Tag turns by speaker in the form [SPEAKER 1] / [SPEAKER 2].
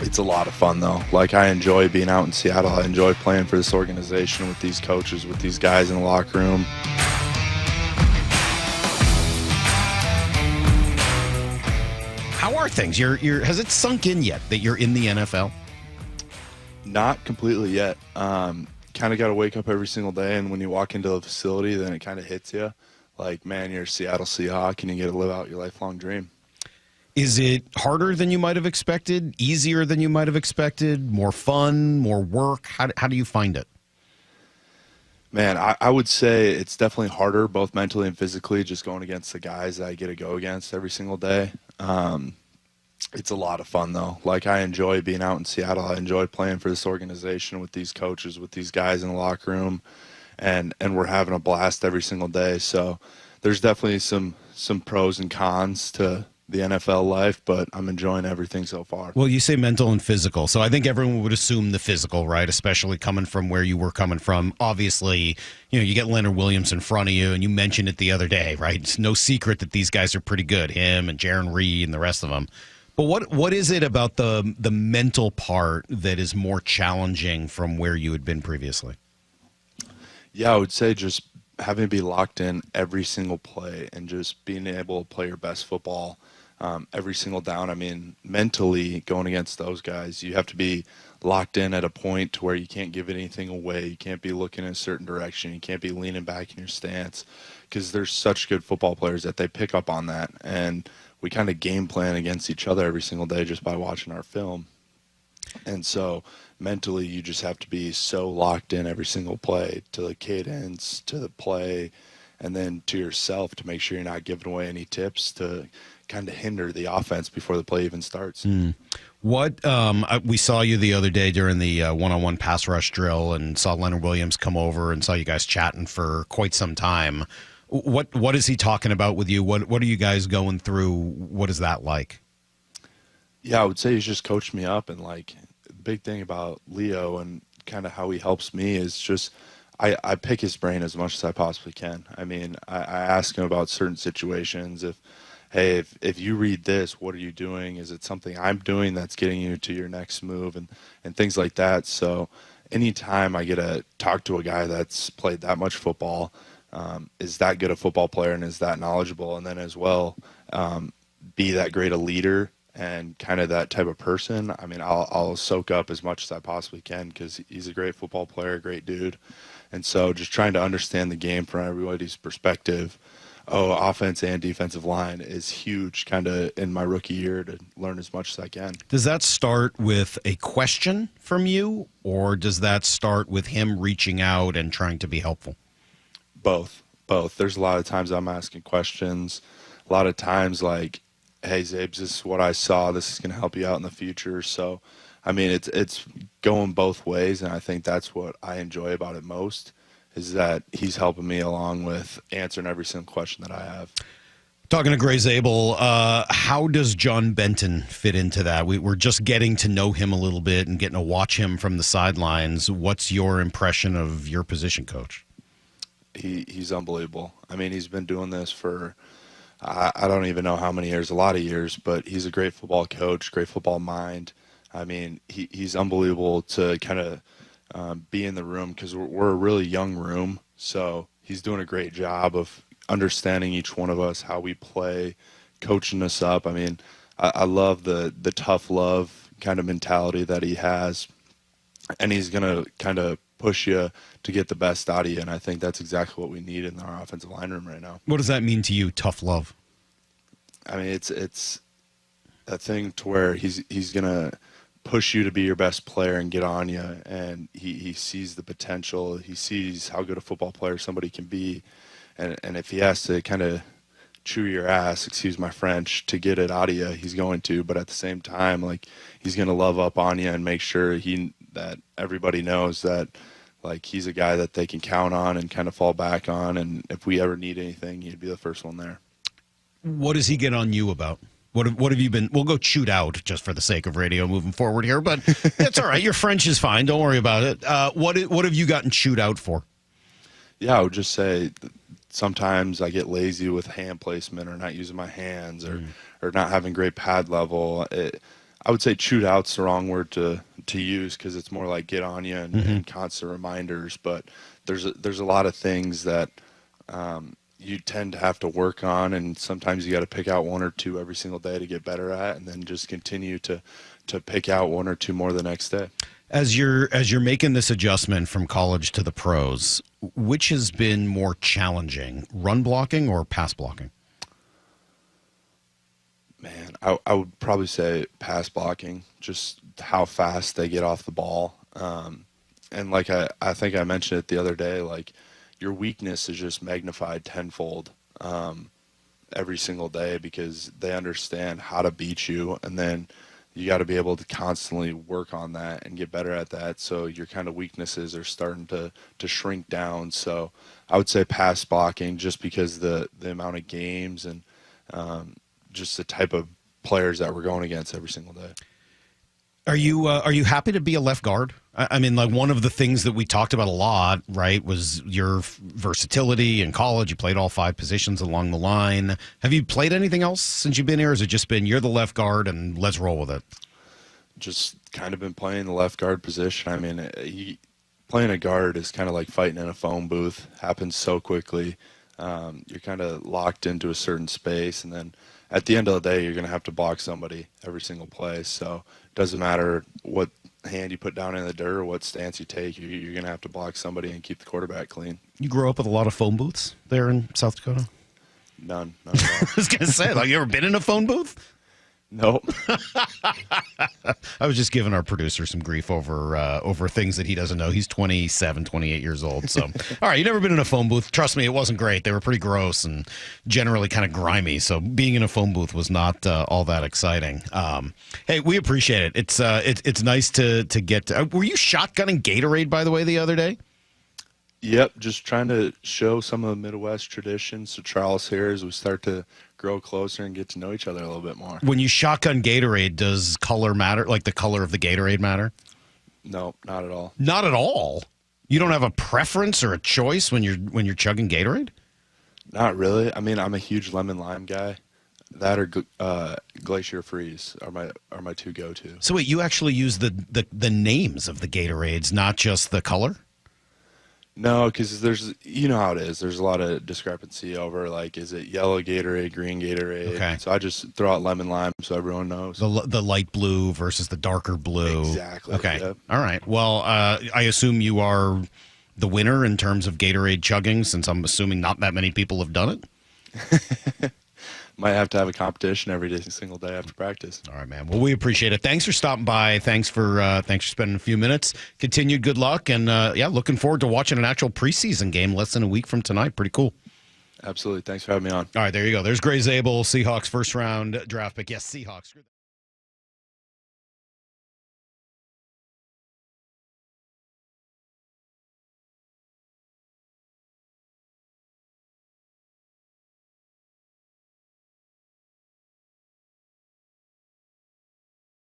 [SPEAKER 1] It's a lot of fun, though. Like, I enjoy being out in Seattle. I enjoy playing for this organization with these coaches, with these guys in the locker room.
[SPEAKER 2] How are things? Has it sunk in yet that you're in the NFL?
[SPEAKER 1] Not completely yet. Kind of got to wake up every single day, and when you walk into the facility, then it kind of hits you. Like, man, you're a Seattle Seahawk, and you get to live out your lifelong dream.
[SPEAKER 2] Is it harder than you might have expected? Easier than you might have expected? More fun? More work? How do you find it?
[SPEAKER 1] Man, I would say it's definitely harder, both mentally and physically, just going against the guys that I get to go against every single day. It's a lot of fun, though. Like, I enjoy being out in Seattle. I enjoy playing for this organization with these coaches, with these guys in the locker room, and we're having a blast every single day. So there's definitely some pros and cons to the NFL life, but I'm enjoying everything so far.
[SPEAKER 2] Well, you say mental and physical, so I think everyone would assume the physical, right? Especially coming from where you were coming from. Obviously, you get Leonard Williams in front of you, and you mentioned it the other day, right? It's no secret that these guys are pretty good, him and Jaron Reed and the rest of them. But what is it about the mental part that is more challenging from where you had been previously?
[SPEAKER 1] Yeah, I would say just having to be locked in every single play and just being able to play your best football every single down. I mean, mentally going against those guys, you have to be locked in at a point to where you can't give anything away. You can't be looking in a certain direction. You can't be leaning back in your stance, because there's such good football players that they pick up on that. And we kind of game plan against each other every single day just by watching our film. And so mentally, you just have to be so locked in every single play, to the cadence, to the play, and then to yourself, to make sure you're not giving away any tips to kind of hinder the offense before the play even starts.
[SPEAKER 2] What we saw you the other day during the one-on-one pass rush drill, and saw Leonard Williams come over and saw you guys chatting for quite some time. What is he talking about with you? What are you guys going through? What is that like?
[SPEAKER 1] Yeah, I would say he's just coached me up, and like the big thing about Leo and kind of how he helps me is just I pick his brain as much as I possibly can. I mean, I ask him about certain situations. If you read this, what are you doing? Is it something I'm doing that's getting you to your next move, and things like that. So anytime I get to talk to a guy that's played that much football, is that good a football player and is that knowledgeable, and then as well be that great a leader and kind of that type of person, I mean, I'll soak up as much as I possibly can, because he's a great football player, a great dude. And so just trying to understand the game from everybody's perspective, offense and defensive line, is huge kind of in my rookie year, to learn as much as I can.
[SPEAKER 2] Does that start with a question from you, or does that start with him reaching out and trying to be helpful?
[SPEAKER 1] Both. There's a lot of times I'm asking questions. A lot of times like, hey, Zabes, this is what I saw. This is going to help you out in the future. So, I mean, it's going both ways, and I think that's what I enjoy about it most, is that he's helping me along with answering every single question that I have.
[SPEAKER 2] Talking to Gray Zabel, how does John Benton fit into that? We're just getting to know him a little bit and getting to watch him from the sidelines. What's your impression of your position coach?
[SPEAKER 1] He's unbelievable. I mean, he's been doing this for I don't even know how many years, a lot of years, but he's a great football coach, great football mind. I mean, he's unbelievable to kind of be in the room, because we're a really young room. So he's doing a great job of understanding each one of us, how we play, coaching us up. I mean, I love the tough love kind of mentality that he has, and he's going to kind of push you to get the best out of you, and I think that's exactly what we need in our offensive line room right now.
[SPEAKER 2] What does that mean to you, tough love?
[SPEAKER 1] I mean, it's a thing to where he's going to push you to be your best player and get on you, and he sees the potential. He sees how good a football player somebody can be, and if he has to kind of chew your ass, excuse my French, to get it out of you, he's going to. But at the same time, like, he's going to love up on you and make sure that everybody knows that, like, he's a guy that they can count on and kind of fall back on, and if we ever need anything, he'd be the first one there.
[SPEAKER 2] What does he get on you about? What have you been? We'll go chewed out just for the sake of radio moving forward here, but it's all right. Your French is fine. Don't worry about it. What have you gotten chewed out for?
[SPEAKER 1] Yeah, I would just say sometimes I get lazy with hand placement, or not using my hands, or not having great pad level. I would say chewed out's the wrong word to use because it's more like get on you and constant reminders. But there's a lot of things that you tend to have to work on, and sometimes you got to pick out one or two every single day to get better at, and then just continue to pick out one or two more the next day.
[SPEAKER 2] As you're making this adjustment from college to the pros, which has been more challenging, run blocking or pass blocking?
[SPEAKER 1] Man, I would probably say pass blocking, just how fast they get off the ball. And like I think I mentioned it the other day, like your weakness is just magnified tenfold every single day because they understand how to beat you, and then you got to be able to constantly work on that and get better at that. So your kind of weaknesses are starting to shrink down. So I would say pass blocking, just because the amount of games and just the type of players that we're going against every single day.
[SPEAKER 2] Are you happy to be a left guard? I mean, like, one of the things that we talked about a lot, right, was your versatility in college. You played all 5 positions along the line. Have you played anything else since you've been here? Or has it just been you're the left guard and let's roll with it?
[SPEAKER 1] Just kind of been playing the left guard position. I mean, playing a guard is kind of like fighting in a phone booth. Happens so quickly. You're kind of locked into a certain space, and then at the end of the day, you're going to have to block somebody every single play. So it doesn't matter what hand you put down in the dirt or what stance you take, you're going to have to block somebody and keep the quarterback clean. You
[SPEAKER 2] grow up with a lot of phone booths there in South Dakota?
[SPEAKER 1] None at all.
[SPEAKER 2] I was going to say, like, you ever been in a phone booth?
[SPEAKER 1] Nope.
[SPEAKER 2] I was just giving our producer some grief over things that he doesn't know. He's 27, 28 years old. So, all right, you've never been in a phone booth. Trust me, it wasn't great. They were pretty gross and generally kind of grimy. So being in a phone booth was not all that exciting. Hey, we appreciate it. It's nice to get. Were you shotgunning Gatorade, by the way, the other day?
[SPEAKER 1] Yep, just trying to show some of the Midwest traditions to Charles here as we start to grow closer and get to know each other a little bit more.
[SPEAKER 2] When you shotgun Gatorade, does color matter? Like the color of the Gatorade matter?
[SPEAKER 1] No, not at all.
[SPEAKER 2] Not at all? You don't have a preference or a choice when you're chugging Gatorade?
[SPEAKER 1] Not really. I mean, I'm a huge lemon lime guy. That or Glacier Freeze are my two go-to.
[SPEAKER 2] So wait, you actually use the names of the Gatorades, not just the color?
[SPEAKER 1] No, because you know how it is. There's a lot of discrepancy over, like, is it yellow Gatorade, green Gatorade?
[SPEAKER 2] Okay.
[SPEAKER 1] So I just throw out lemon lime so everyone knows.
[SPEAKER 2] The light blue versus the darker blue.
[SPEAKER 1] Exactly.
[SPEAKER 2] Okay.
[SPEAKER 1] Yep.
[SPEAKER 2] All right. Well, I assume you are the winner in terms of Gatorade chugging, since I'm assuming not that many people have done it.
[SPEAKER 1] Might have to have a competition every single day after practice.
[SPEAKER 2] All right, man. Well, we appreciate it. Thanks for stopping by. Thanks for spending a few minutes. Continued good luck, and looking forward to watching an actual preseason game less than a week from tonight. Pretty cool.
[SPEAKER 1] Absolutely. Thanks for having me on.
[SPEAKER 2] All right, there you go. There's Zabel, Seahawks first round draft pick. Yes, Seahawks.